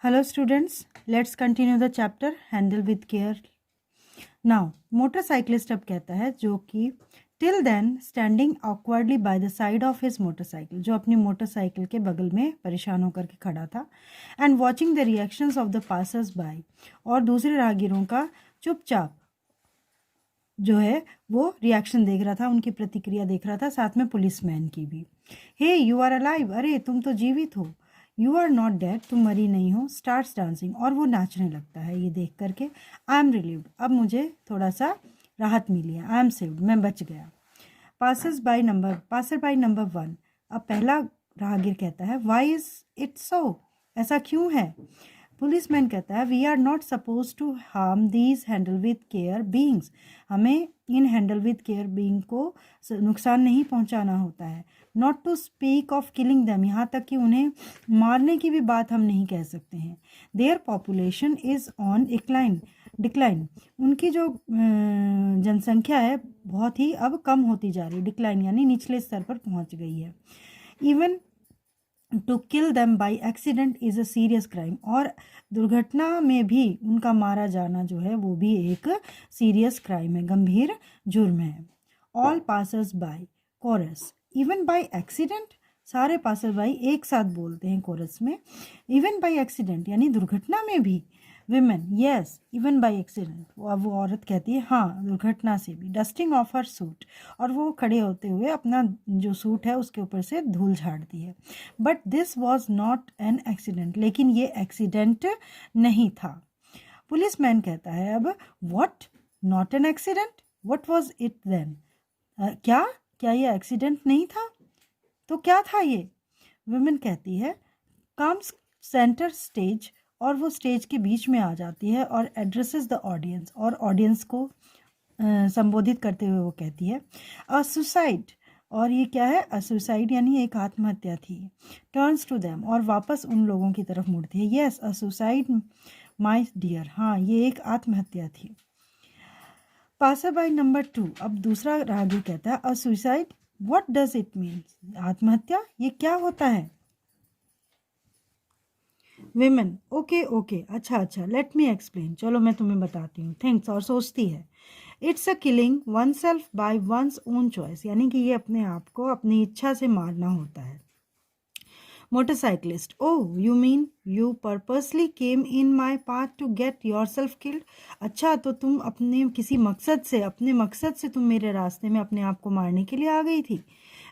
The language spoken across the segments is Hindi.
Hello students, let's continue the chapter handle with care. Now, motorcyclist अब कहता है जो कि till then standing awkwardly by the side of his motorcycle, जो अपनी मोटरसाइकिल के बगल में परेशान होकर के खड़ा था, and watching the reactions of the passers by, और दूसरे राहगीरों का चुपचाप जो है वो रिएक्शन देख रहा था, उनकी प्रतिक्रिया देख रहा था, साथ में पुलिसमैन की भी. हे यू आर अलाइव, अरे तुम तो जीवित हो. यू आर नॉट डेड, तुम मरी नहीं हो. स्टार्ट्स डांसिंग, और वो नाचने लगता है ये देख करके. आई एम रिलीव्ड, अब मुझे थोड़ा सा राहत मिली है. आई एम सेव्ड, मैं बच गया. पासर बाई नंबर 1, अब पहला राहगीर कहता है वाई इज इट सो, ऐसा क्यों है. पुलिसमैन कहता है we are not suppose to harm these handle with care beings, हमें इन हैंडल विद केयर बींग को नुकसान नहीं पहुंचाना होता है. Not to speak of killing them, यहाँ तक कि उन्हें मारने की भी बात हम नहीं कह सकते हैं. Their population is on decline, उनकी जो जनसंख्या है बहुत ही अब कम होती जा रही है. डिक्लाइन यानी निचले स्तर पर पहुंच गई है. Even to kill them by accident is a serious crime, और दुर्घटना में भी उनका मारा जाना जो है वो भी एक सीरियस क्राइम है, गंभीर जुर्म है. All passers by chorus, even by accident, सारे पासर बाई एक साथ बोलते हैं कोरस में. इवन बाय एक्सीडेंट यानी दुर्घटना में भी. Women yes even by accident, अब वो औरत कहती है हाँ दुर्घटना से भी. डस्टिंग ऑफ हर सूट, और वो खड़े होते हुए अपना जो सूट है उसके ऊपर से धूल झाड़ती है. But this was not an accident, लेकिन ये एक्सीडेंट नहीं था. पुलिसमैन कहता है अब what, not an accident, what was it then, क्या ये एक्सीडेंट नहीं था, तो क्या था ये. वुमेन कहती है कम्स सेंटर स्टेज, और वो स्टेज के बीच में आ जाती है और एड्रेसेस द ऑडियंस, और ऑडियंस को संबोधित करते हुए वो कहती है अ सुसाइड, और ये क्या है, अ सुसाइड यानी एक आत्महत्या थी. टर्न्स टू देम, और वापस उन लोगों की तरफ मुड़ती है. Yes a suicide my dear, हाँ ये एक आत्महत्या थी. पासर बाई नंबर 2, अब दूसरा राहगीर कहता है a suicide what does it mean, आत्महत्या ये क्या होता है. विमेन ओके अच्छा लेट मी एक्सप्लेन, चलो मैं तुम्हें बताती हूँ. थिंक्स, और सोचती है. It's a killing one self by one's own choice, यानी कि ये अपने आप को अपनी इच्छा से मारना होता है. Motorcyclist oh you mean you purposely came in my path to get your self killed, अच्छा तो तुम अपने किसी अपने मकसद से तुम मेरे रास्ते में अपने आप को मारने के लिए आ गई थी.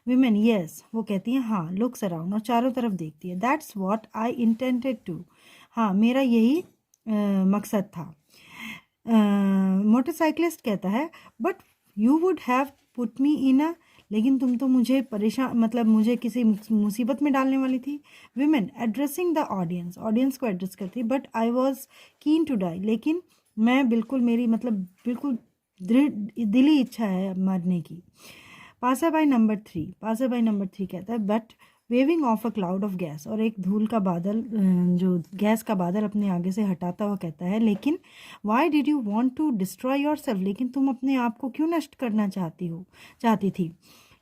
विमेन येस, वो कहती है हाँ. लुक्स अराउंड, और चारों तरफ देखती है. That's what I intended to, हाँ मेरा यही मकसद था. मोटरसाइकिलिस्ट कहता है but you would have put me in a, लेकिन तुम तो मुझे मुझे किसी मुसीबत में डालने वाली थी. विमेन एड्रेसिंग द ऑडियंस को एड्रेस करती है. But I was keen to die, लेकिन मैं बिल्कुल मेरी बिल्कुल दृढ़ दिली इच्छा है मरने की. पासर बाई नंबर 3 कहता है but waving of a cloud of gas, और एक धूल का बादल, जो गैस का बादल अपने आगे से हटाता हुआ कहता है लेकिन why did you want to destroy your self, लेकिन तुम अपने आप को क्यों नष्ट करना चाहती थी.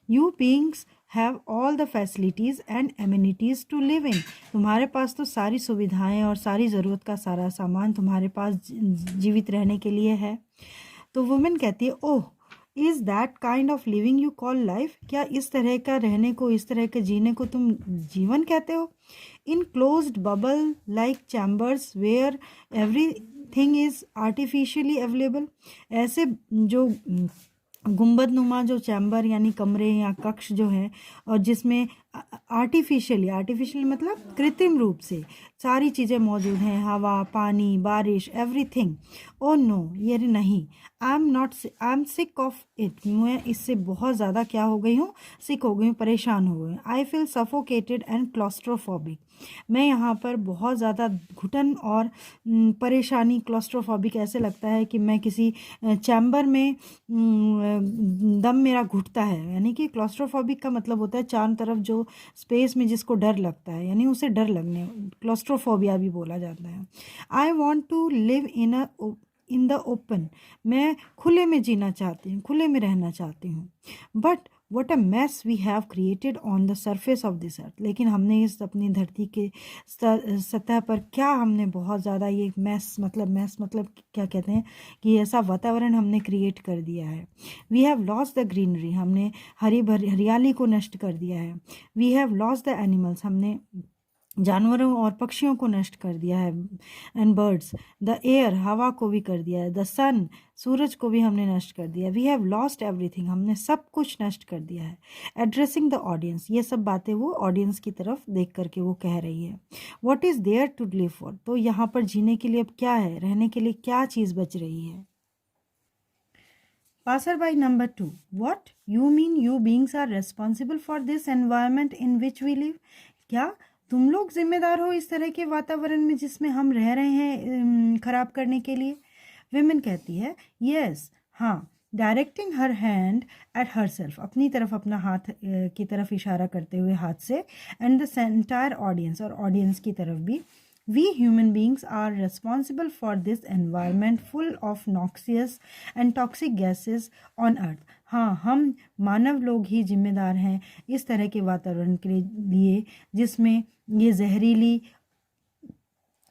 You beings have all the facilities and amenities to live in, तुम्हारे पास तो सारी सुविधाएं और सारी ज़रूरत का सारा सामान तुम्हारे पास जीवित रहने के लिए है. तो वुमेन कहती है oh is that kind of living you call life, क्या इस तरह का रहने को, इस तरह के जीने को तुम जीवन कहते हो. In closed bubble like chambers where everything is artificially available, ऐसे जो गुंबद नुमा जो चैम्बर यानी कमरे या कक्ष जो हैं, और जिसमें आर्टिफिशियली मतलब कृत्रिम रूप से सारी चीज़ें मौजूद हैं, हवा पानी बारिश एवरीथिंग. ओ नो ये नहीं, I am sick of it, मैं इससे बहुत ज़्यादा क्या हो गई हूँ, सिक हो गई हूँ, परेशान हो गई हूँ. I feel suffocated and claustrophobic, मैं यहाँ पर बहुत ज़्यादा घुटन और परेशानी, क्लॉस्ट्रोफोबिक ऐसे लगता है कि मैं किसी चैम्बर में दम मेरा घुटता है. यानी कि क्लॉस्ट्रोफोबिक का मतलब होता है चारों तरफ जो स्पेस में जिसको डर लगता है, यानी उसे डर लगने, क्लॉस्ट्रोफोबिया भी बोला जाता है. I want to live in the open, मैं खुले में जीना चाहती हूँ, खुले में रहना चाहती हूँ. But what a mess we have created on the surface of this earth. लेकिन हमने इस अपनी धरती के सतह पर क्या हमने बहुत ज़्यादा ये मैस मतलब क्या कहते हैं कि ऐसा वातावरण हमने क्रिएट कर दिया है। We have lost the greenery, हमने हरियाली को नष्ट कर दिया है। We have lost the animals, हमने जानवरों और पक्षियों को नष्ट कर दिया है। एंड बर्ड्स, द एयर, हवा को भी कर दिया है। द सन, सूरज को भी हमने नष्ट कर दिया। वी हैव लॉस्ट एवरीथिंग, हमने सब कुछ नष्ट कर दिया है। एड्रेसिंग द ऑडियंस, ये सब बातें वो ऑडियंस की तरफ देख करके वो कह रही है। What is there to live for, तो यहाँ पर जीने के लिए अब क्या है, रहने के लिए क्या चीज़ बच रही है। Passerby number 2. What? You mean you beings are responsible for this environment in which we live? क्या तुम लोग जिम्मेदार हो इस तरह के वातावरण में जिसमें हम रह रहे हैं खराब करने के लिए। विमेन कहती है यस, हाँ। Directing her hand at her self, अपनी तरफ अपना हाथ की तरफ इशारा करते हुए हाथ से। एंड द एंटायर ऑडियंस, और ऑडियंस की तरफ भी। We human beings are responsible for this environment full of noxious and toxic gases on earth. हाँ, हम मानव लोग ही जिम्मेदार हैं इस तरह के वातावरण के लिए जिसमें ये जहरीली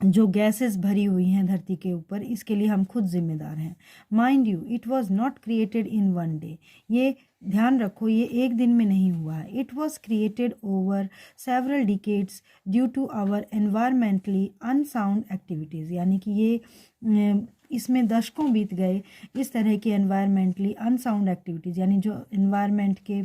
जो गैसेस भरी हुई हैं धरती के ऊपर, इसके लिए हम खुद जिम्मेदार हैं। Mind you, it was not created in one day, ये ध्यान रखो ये एक दिन में नहीं हुआ है। It was created over several decades due to our environmentally unsound activities, यानी कि ये इसमें दशकों बीत गए इस तरह की एनवायरमेंटली अनसाउंड एक्टिविटीज़, यानी जो एनवायरमेंट के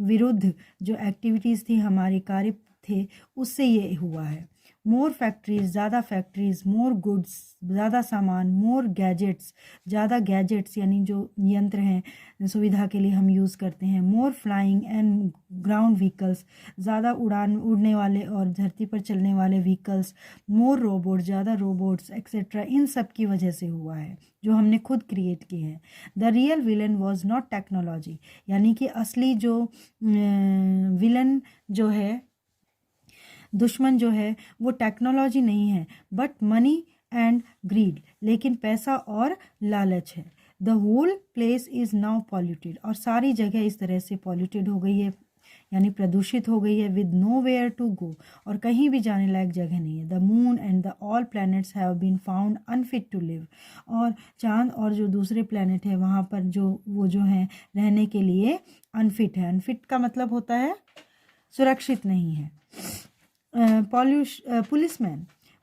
विरुद्ध जो एक्टिविटीज़ थी, हमारे कार्य थे, उससे ये हुआ है। मोर फैक्ट्रीज, ज़्यादा फैक्ट्रीज। मोर गुड्स, ज़्यादा सामान। मोर गैजेट्स, ज़्यादा गैजेट्स यानी जो यंत्र हैं सुविधा के लिए हम यूज़ करते हैं। मोर फ्लाइंग एंड ग्राउंड व्हीकल्स, ज़्यादा उड़ने वाले और धरती पर चलने वाले व्हीकल्स। मोर रोबोट, ज़्यादा रोबोट्स एक्सेट्रा, इन सब की वजह से हुआ है जो हमने खुद क्रिएट किए हैं। The real villain was not technology, यानी कि असली जो विलन जो है, दुश्मन जो है, वो टेक्नोलॉजी नहीं है बट मनी एंड ग्रीड, लेकिन पैसा और लालच है। The whole place is now polluted, और सारी जगह इस तरह से पॉल्यूटेड हो गई है, यानी प्रदूषित हो गई है। With nowhere to go, और कहीं भी जाने लायक जगह नहीं है। The moon and the all planets have been found unfit to live, और चांद और जो दूसरे प्लैनेट है वहाँ पर जो हैं रहने के लिए अनफिट है। अनफिट का मतलब होता है सुरक्षित नहीं है। Policeman,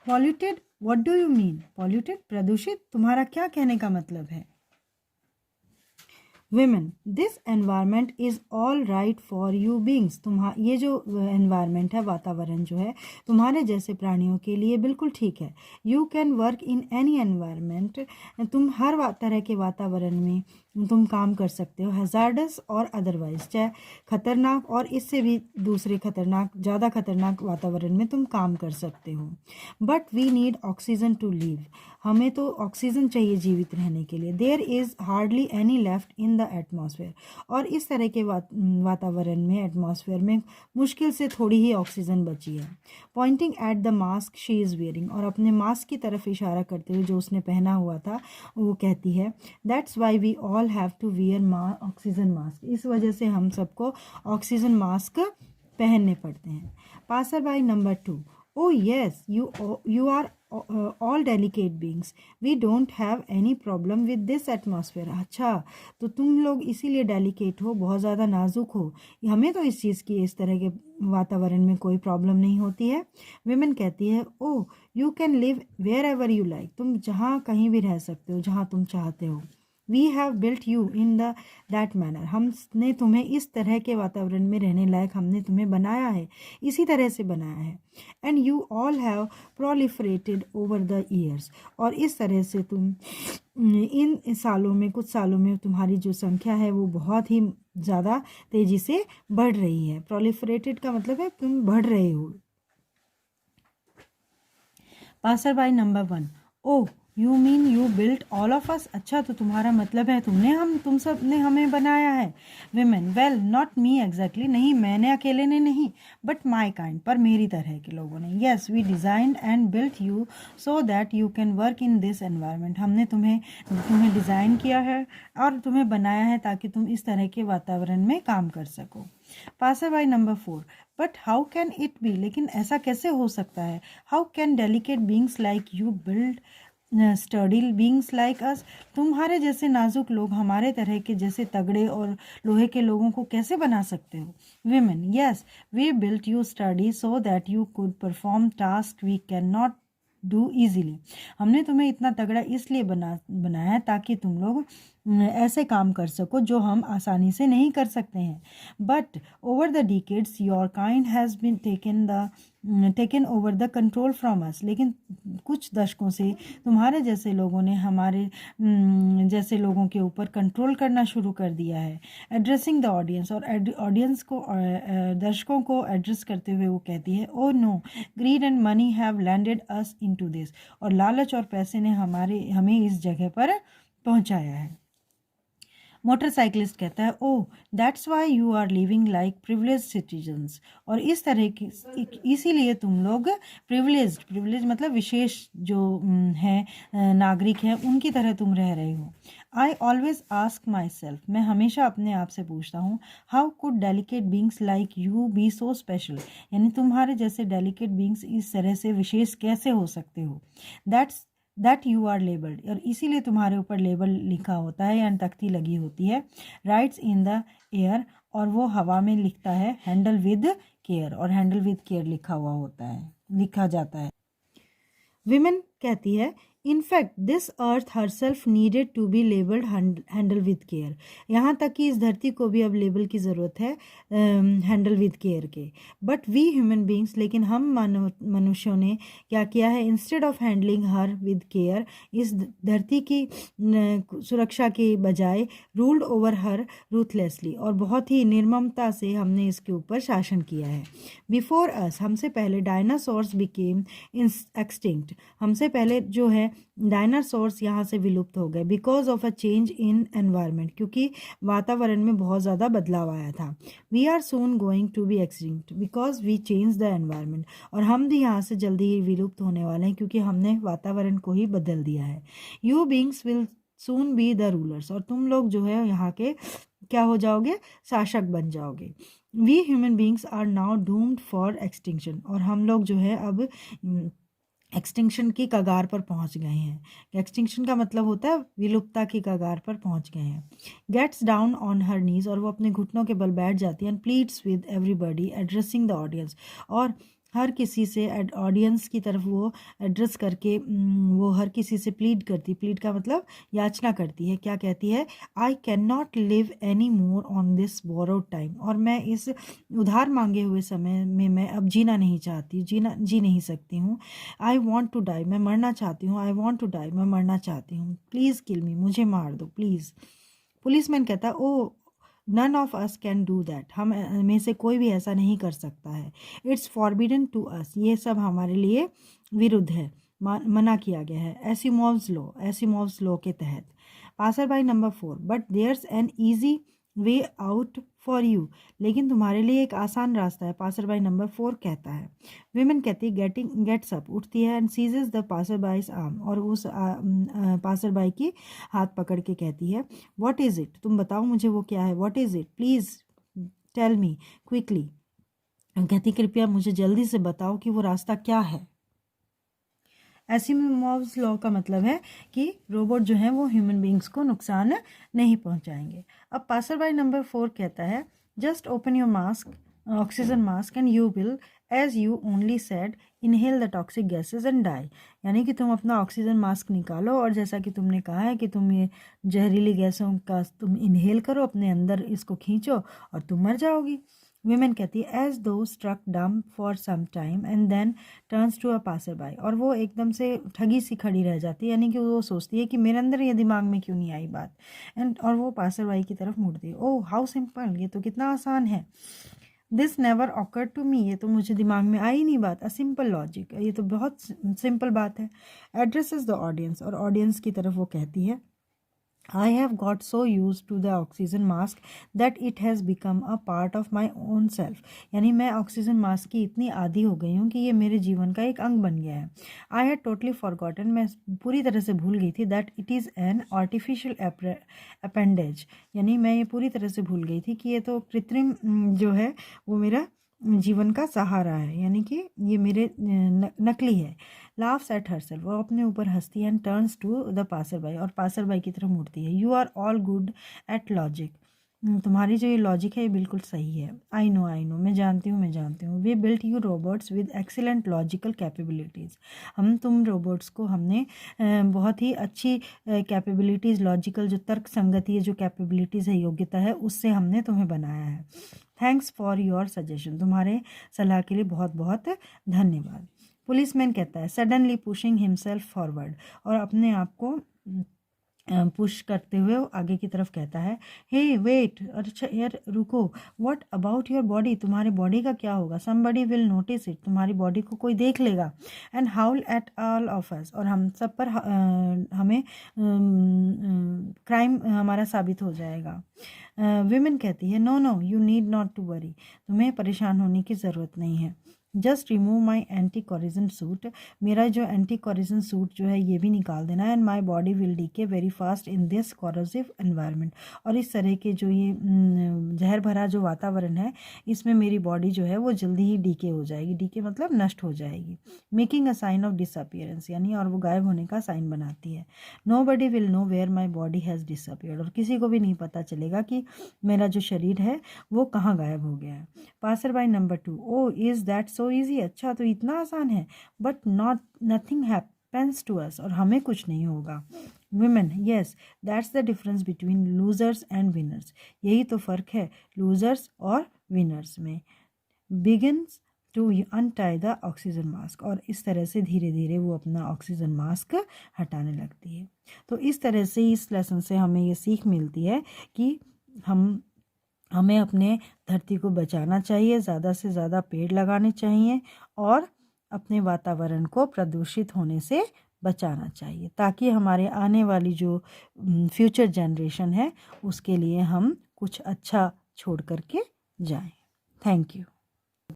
polluted, what do you mean? Polluted, प्रदूषित, तुम्हारा क्या कहने का मतलब है? Women, this environment is all right for you beings, ये जो एनवायरमेंट है, वातावरण जो है, तुम्हारे जैसे प्राणियों के लिए बिल्कुल ठीक है। You can work in any environment, तुम हर तरह के वातावरण में तुम काम कर सकते हो। हैजार्डस और अदरवाइज, चाहे खतरनाक और इससे भी दूसरे खतरनाक, ज़्यादा खतरनाक वातावरण में तुम काम कर सकते हो। But we need oxygen to live, हमें तो ऑक्सीजन चाहिए जीवित रहने के लिए। There is hardly any left in the atmosphere, और इस तरह के वातावरण में, एटमॉस्फेयर में मुश्किल से थोड़ी ही ऑक्सीजन बची है। Poynting at the mask she is wearing, और अपने मास्क की तरफ इशारा करते हुए जो उसने पहना हुआ था, वो कहती है that's why we all have to wear oxygen mask, इस वजह से हम सबको ऑक्सीजन मास्क पहनने पड़ते हैं। Passer by number 2, oh yes, you are all delicate beings, we don't have any problem with this atmosphere। अच्छा, तो तुम लोग इसीलिए डेलिकेट हो, बहुत ज़्यादा नाजुक हो, हमें तो इस चीज़ की, इस तरह के वातावरण में कोई प्रॉब्लम नहीं होती है। विमेन कहती है oh you can live wherever you like, तुम जहाँ कहीं भी रह सकते हो, जहाँ तुम चाहते हो। We have built you in that manner, हमने तुम्हें इस तरह के वातावरण में रहने लायक हमने तुम्हें बनाया है, इसी तरह से बनाया है। And you all have proliferated over the years, और इस तरह से तुम इन सालों में, कुछ सालों में तुम्हारी जो संख्या है वो बहुत ही ज़्यादा तेज़ी से बढ़ रही है। प्रोलिफरेटेड का मतलब है तुम बढ़ रहे हो। Passer by number 1, oh you mean you built all of अस, अच्छा तो तुम्हारा मतलब है तुम सब ने हमें बनाया है। Women, well not me exactly, नहीं मैंने अकेले ने नहीं, बट माई काइंड, पर मेरी तरह के लोगों ने। Yes we designed and built you so that you can work in this environment, हमने तुम्हें डिज़ाइन किया है और तुम्हें बनाया है ताकि तुम इस तरह के वातावरण में काम कर सको। Passer by number 4, but how can it be, लेकिन ऐसा कैसे हो सकता है। How can delicate beings like you build study beings like us, तुम्हारे जैसे नाजुक लोग हमारे तरह के जैसे तगड़े और लोहे के लोगों को कैसे बना सकते हो। Women, yes we built you sturdy so that you could perform task we can not do easily, हमने तुम्हें इतना तगड़ा इसलिए बनाया है ताकि तुम लोग ऐसे काम कर सको जो हम आसानी से नहीं कर सकते हैं। But over the decades your kind has been taken over the control from us, लेकिन कुछ दशकों से तुम्हारे जैसे लोगों ने हमारे जैसे लोगों के ऊपर कंट्रोल करना शुरू कर दिया है। एड्रेसिंग द ऑडियंस, और ऑडियंस को दर्शकों को एड्रेस करते हुए वो कहती है, oh no greed and money have landed us into this, और लालच और पैसे ने हमें इस जगह पर पहुंचाया है। मोटरसाइकिलिस्ट कहता है, oh that's why you are living like privilege citizens, और इस तरह की इसीलिए तुम लोग प्रिविलेज मतलब विशेष जो हैं नागरिक हैं उनकी तरह तुम रह रहे हो। I always ask myself, मैं हमेशा अपने आप से पूछता हूँ, how could delicate beings like you be so special, यानी तुम्हारे जैसे डेलिकेट बींग्स इस तरह से विशेष कैसे हो सकते हो। दैट यू आर लेबल्ड, और इसीलिए तुम्हारे ऊपर लेबल लिखा होता है या तख्ती लगी होती है। राइट्स इन द एयर, और वो हवा में लिखता है हैंडल विद केयर, और हैंडल विद केयर लिखा जाता है। विमेन कहती है, in fact this earth herself needed to be labelled handle with care, यहाँ तक कि इस धरती को भी अब लेबल की ज़रूरत है हैंडल विद केयर के। बट वी ह्यूमन बींग्स, लेकिन हम मनुष्यों ने क्या किया है, instead of handling her with care, इस धरती की सुरक्षा के बजाय रूल्ड ओवर हर रूथलेसली, और बहुत ही निर्ममता से हमने इसके ऊपर शासन किया है। बिफोर अस, हमसे पहले डायनासोर्स बिकेम एक्सटिंक्ट, हमसे पहले जो है डायनासोर्स यहाँ से विलुप्त हो गए। Because of a change in environment, क्योंकि वातावरण में बहुत ज़्यादा बदलाव आया था। We are soon going to be extinct because we change the environment, और हम भी यहाँ से जल्दी ही विलुप्त होने वाले हैं क्योंकि हमने वातावरण को ही बदल दिया है। You beings will soon be the rulers, और तुम लोग जो है यहाँ के क्या हो जाओगे, शासक बन जाओगे। We human beings are now doomed for extinction, और हम लोग जो है अब एक्सटिंक्शन की कगार पर पहुंच गए हैं। एक्सटिंक्शन का मतलब होता है विलुप्तता की कगार पर पहुंच गए हैं। गेट्स डाउन ऑन हर नीज, और वो अपने घुटनों के बल बैठ जाती है। And pleads with everybody addressing the audience, और हर किसी से ऑडियंस की तरफ वो एड्रेस करके वो हर किसी से प्लीड का मतलब याचना करती है। क्या कहती है, I can not live any more on this borrowed time, और मैं इस उधार मांगे हुए समय में मैं अब जीना नहीं चाहती, जी नहीं सकती हूँ। आई वॉन्ट टू डाई, मैं मरना चाहती हूँ। आई वॉन्ट टू डाई, मैं मरना चाहती हूँ। प्लीज़ किल मी, मुझे मार दो प्लीज़। पुलिसमैन कहता, oh none of us can do that, हम में से कोई भी ऐसा नहीं कर सकता है। इट्स फॉरबिडन टू अस, ये सब हमारे लिए विरुद्ध है, मना किया गया है एसिमोव्स लॉ के तहत। Passerby number 4, but there's an easy way out for you, लेकिन तुम्हारे लिए एक आसान रास्ता है, पासर बाई नंबर 4 कहता है। विमेन कहती है, गेट्स अप, उठती है, एंड सीजेस द पासर बाईस आर्म, और उस पासर बाई की हाथ पकड़ के कहती है, व्हाट इज़ इट, तुम बताओ मुझे वो क्या है। What is it, please tell me quickly, कहती कृपया मुझे जल्दी से बताओ कि वो रास्ता क्या है। एसिमोव्स लॉ का मतलब है कि रोबोट जो हैं वो ह्यूमन बींग्स को नुकसान नहीं पहुंचाएंगे। अब पासर बाई नंबर 4 कहता है, just open your mask oxygen mask and you will as you only said inhale the toxic gases and die, यानी कि तुम अपना ऑक्सीजन मास्क निकालो और जैसा कि तुमने कहा है कि तुम ये जहरीली गैसों का तुम इनहेल करो, अपने अंदर इसको खींचो और तुम मर जाओगी। विमेन कहती है, as though struck dumb for some time and then turns to a passerby, और वो एकदम से ठगी सी खड़ी रह जाती है, यानी कि वो सोचती है कि मेरे अंदर ये दिमाग में क्यों नहीं आई बात, और वो पासर बाई की तरफ मुड़ती है। ओह हाउ सिंपल, ये तो कितना आसान है। This never occur to me, ये तो मुझे दिमाग में आई नहीं बात। अ सिंपल लॉजिक, ये तो बहुत सिंपल बात है। एड्रेसेस द ऑडियंस, और ऑडियंस की तरफ वो कहती है I have got so used to the oxygen mask that it has become a part of my own self। यानी मैं ऑक्सीजन मास्क की इतनी आदी हो गई हूँ कि ये मेरे जीवन का एक अंग बन गया है। I had totally forgotten, मैं पूरी तरह से भूल गई थी that it is an artificial appendage। यानी मैं ये पूरी तरह से भूल गई थी कि ये तो कृत्रिम जो है वो मेरा जीवन का सहारा है, यानी कि ये मेरे नकली है। लाफ्स एट हरसेल्फ, वो अपने ऊपर हंसती है। And turns to the passerby, और पासर बाई की तरफ मुड़ती है। You are all good at logic, तुम्हारी जो ये लॉजिक है ये बिल्कुल सही है। आई नो, मैं जानती हूँ। We built you robots with excellent logical capabilities, तुम रोबोट्स को हमने बहुत ही अच्छी कैपेबिलिटीज़, लॉजिकल जो तर्क संगति है, जो कैपेबिलिटीज़ है, योग्यता है, उससे हमने तुम्हें बनाया है। थैंक्स फॉर योर सजेशन, तुम्हारे सलाह के लिए बहुत बहुत धन्यवाद। पुलिसमैन कहता है सडनली पुशिंग हिमसेल्फ फॉरवर्ड, और अपने आप को पुश करते हुए वो आगे की तरफ कहता है हे वेट, अच्छा यार रुको, व्हाट अबाउट योर बॉडी, तुम्हारी बॉडी का क्या होगा। समबडी विल नोटिस इट, तुम्हारी बॉडी को कोई देख लेगा। And howl at all of us, और हम सब पर हमें क्राइम हमारा साबित हो जाएगा। विमेन कहती है no you need not to worry, तुम्हें परेशान होने की ज़रूरत नहीं है। Just remove my anti corrosion suit, मेरा जो एंटी कॉरिजन सूट जो है ये भी निकाल देना है। And my body will decay very fast in this corrosive environment, और इस तरह के जो ये जहर भरा जो वातावरण है इसमें मेरी बॉडी जो है वो जल्दी ही डीके हो जाएगी। डीके मतलब नष्ट हो जाएगी। Making a sign of disappearance, यानी और वो गायब होने का साइन बनाती है। Nobody will know where my body has disappeared, और किसी को भी नहीं पता चलेगा कि मेरा जो शरीर है वो कहाँ गायब हो गया है। Passerby number 2, oh is that so easy, अच्छा तो इतना आसान है। But nothing happens to us, और हमें कुछ नहीं होगा। Women yes that's the difference between losers and winners, यही तो फ़र्क है लूजर्स और विनर्स में। Begins to untie the oxygen mask, और इस तरह से धीरे धीरे वो अपना ऑक्सीजन मास्क हटाने लगती है। तो इस तरह से इस लेसन से हमें ये सीख मिलती है कि हमें अपने धरती को बचाना चाहिए, ज़्यादा से ज़्यादा पेड़ लगाने चाहिए, और अपने वातावरण को प्रदूषित होने से बचाना चाहिए, ताकि हमारे आने वाली जो फ्यूचर जनरेशन है उसके लिए हम कुछ अच्छा छोड़ करके जाएं। Thank you.